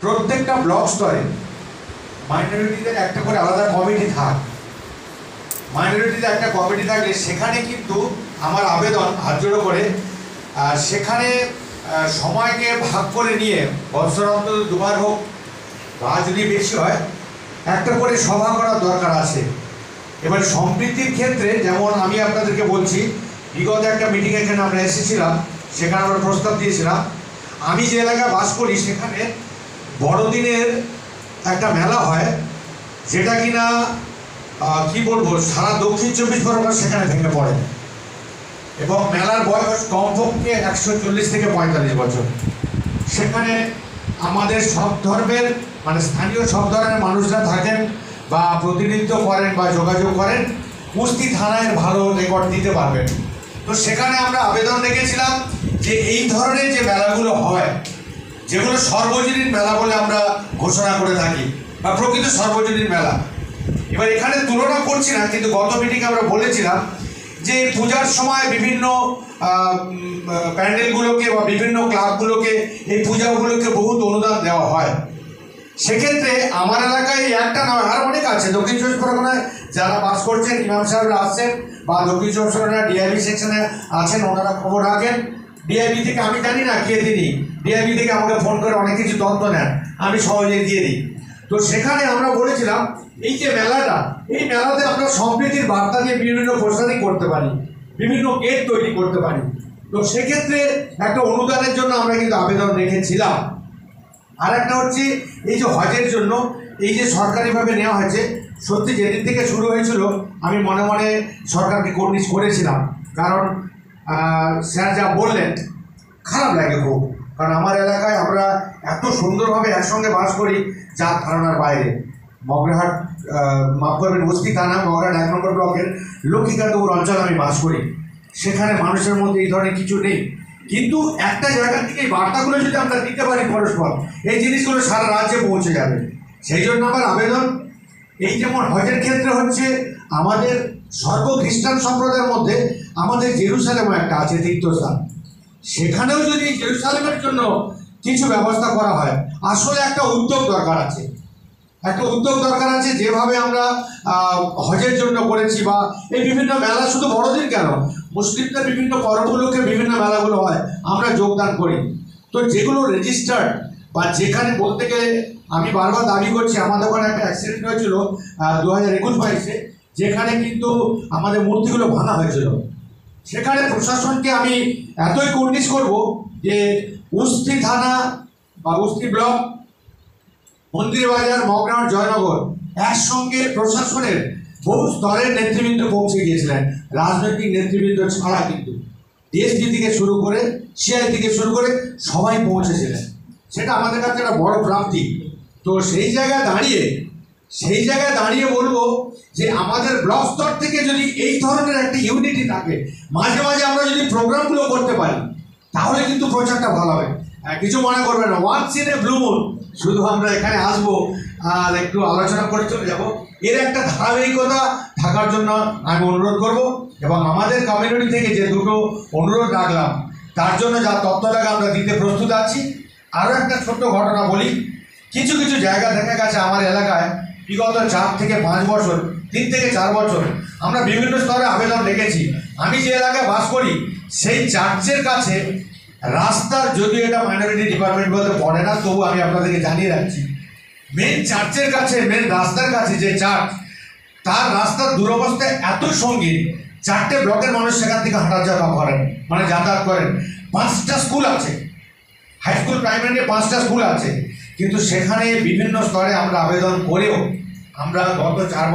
প্রত্যেকটা ব্লক স্তরে মাইনরিটিদের একটা করে আলাদা কমিটি থাক। মাইনরিটিতে একটা কমিটি থাকলে সেখানে কিন্তু আমার আবেদন হাত জোড়ো করে সেখানে সময়কে ভাগ করে নিয়ে বছর অন্তত দুবার হোক বা যদি বেশি হয় একটা করে সভা করার দরকার আছে। এবার সম্প্রীতির ক্ষেত্রে যেমন আমি আপনাদেরকে বলছি, বিগত একটা মিটিং এখানে আমরা এসেছিলাম, সেখানে আমরা প্রস্তাব দিয়েছিলাম, আমি যে এলাকায় বাস করি সেখানে বড়দিনের একটা মেলা হয়, যেটা কিনা কি বলবো সারা দক্ষিণ 24 পরগনা সেখানে ভেঙে পড়ে এবং মেলার বয়স কমপক্ষে 140 থেকে 45 বছর। সেখানে আমাদের সব ধর্মের মানে স্থানীয় সব ধরনের মানুষরা থাকেন বা প্রতিনিধিত্ব করেন বা যোগাযোগ করেন, কুস্তি থানায় ভালো রেকর্ড দিতে পারবেন। তো সেখানে আমরা আবেদন রেখেছিলাম যে এই ধরনের যে মেলাগুলো হয়, যেগুলো সর্বজনীন মেলা বলে আমরা ঘোষণা করে থাকি বা প্রকৃত সর্বজনীন মেলা, এবার এখানে তুলনা করছি না, কিন্তু গত মিটিংয়ে আমরা বলেছিলাম যে পূজার সময় বিভিন্ন প্যান্ডেলগুলোকে বা বিভিন্ন ক্লাবগুলোকে এই পূজাগুলোকে বহুত অনুদান দেওয়া হয়। সেক্ষেত্রে আমার এলাকায় একটা নয়, আর অনেক আছে। দক্ষিণ 24 পরগনায় যারা বাস করছেন, ইমাম সাহেবরা আসছেন বা দক্ষিণ 24 পরগনা ডিআইবি সেকশনে আছেন, ওনারা খবর রাখেন। ডিআইবি থেকে আমি জানি না কে তিনি, ডিআইবি থেকে আমাকে ফোন করে অনেক কিছু তথ্য নেন, আমি সহজে দিয়ে দিই। তো সেখানে আমরা বলেছিলাম এই যে মেলাটা, এই মেলাতে আমরা সম্প্রীতির বার্তা দিয়ে বিভিন্ন প্রচারই করতে পারি, বিভিন্ন গেট তৈরি করতে পারি। তো সেক্ষেত্রে একটা অনুদানের জন্য আমরা কিন্তু আবেদন রেখেছিলাম। আর একটা হচ্ছে এই যে হজের জন্য এই যে সরকারিভাবে নেওয়া হয়েছে, সত্যি যেদিন থেকে শুরু হয়েছিল আমি মনে মনে সরকারকে কর্নিশ করেছিলাম, কারণ স্যার যা বললেন খারাপ লাগে খুব। কারণ আমার এলাকায় আমরা এত সুন্দরভাবে একসঙ্গে বাস করি যা ধারণার বাইরে। মগরাহাট মাফ করবেন, বস্তি থানা মগরাহাট 1 নম্বর ব্লকের লক্ষ্মীকান্তপুর অঞ্চলে আমি বাস করি। সেখানে মানুষের মধ্যে এই ধরনের কিছু নেই, কিন্তু একটা জায়গা থেকে এই বার্তাগুলো যদি আমরা দিতে পারি পরস্পর, এই জিনিসগুলো সারা রাজ্যে পৌঁছে যাবে। সেই জন্য আমার আবেদন, এই যেমন হজের ক্ষেত্রে হচ্ছে আমাদের সর্ব খ্রিস্টান সম্প্রদায়ের মধ্যে আমাদের জেরুসালেমও একটা আছে তীর্থস্থান, সেখানেও যদি জেরুসালেমের জন্য কিছু ব্যবস্থা করা হয়, আসলে একটা উদ্যোগ দরকার আছে, একটা উদ্যোগ দরকার আছে। যেভাবে আমরা হজের জন্য করেছি বা এই বিভিন্ন মেলা, শুধু বড়দিন কেন, মুসলিমদের বিভিন্ন পর্বগুলোকে বিভিন্ন মেলাগুলো হয়, আমরা যোগদান করি। তো যেগুলো রেজিস্টার্ড বা যেখানে বলতে গেলে আমি বারবার দাবি করছি, আমাদের ওখানে একটা অ্যাক্সিডেন্ট হয়েছিল 2021-22-এ, যেখানে কিন্তু আমাদের মূর্তিগুলো ভাঙা হয়েছিল। সেখানে প্রশাসনকে আমি এতই কর্নিশ করব যে উস্তি থানা বা উস্তি ব্লক, মন্দিরবাজার, মগরাহাট, জয়নগর একসঙ্গে প্রশাসনের বহু স্তরের নেতৃবৃন্দ পৌঁছে গিয়েছিলেন, রাজনৈতিক নেতৃবৃন্দ ছাড়া। কিন্তু ডিএসপি থেকে শুরু করে সিআই থেকে শুরু করে সবাই পৌঁছেছিলেন, সেটা আমাদের কাছে একটা বড় প্রাপ্তি। তো সেই জায়গায় দাঁড়িয়ে বলবো যে আমাদের ব্লক স্তর থেকে যদি এই ধরনের একটা ইউনিটি থাকে, মাঝে মাঝে আমরা যদি প্রোগ্রামগুলো করতে পারি, তাহলে কিন্তু প্রচারটা ভালো হবে। কিছু মনে করবেন না, once in a blue moon শুধু আমরা এখানে আসবো আর একটু আলোচনা করে চলে যাবো, এর একটা ধারাবাহিকতা থাকার জন্য আমি অনুরোধ করব। এবং আমাদের কমিউনিটি থেকে যে দুটো অনুরোধ রাখলাম, তার জন্য যা তথ্য লাগে আমরা দিতে প্রস্তুত আছি। আরও একটা ছোট্ট ঘটনা বলি, কিছু কিছু জায়গা দেখা গেছে আমার এলাকায় বিগত 4 থেকে 5 বছর, 3 থেকে 4 বছর আমরা বিভিন্ন স্তরে আবেদন রেখেছি। আমি যে এলাকায় বাস করি সেই চার্চের কাছে রাস্তার, যদিও এটা মাইনরিটি ডিপার্টমেন্ট বলতে পড়ে না, তবু আমি আপনাদেরকে জানিয়ে রাখছি, মেন চার্চের কাছে, মেন রাস্তার কাছে যে চার্চ, তার রাস্তার দুরবস্থা এত সঙ্গীন, 4টে ব্লকের মানুষ সেখান থেকে হাঁটাচলা করেন, মানে যাতায়াত করেন। 5টা স্কুল আছে, হাই স্কুল, প্রাইমারি 5টা স্কুল আছে, কিন্তু সেখানে বিভিন্ন স্তরে আমরা আবেদন করেও আমরা গত 4 বছর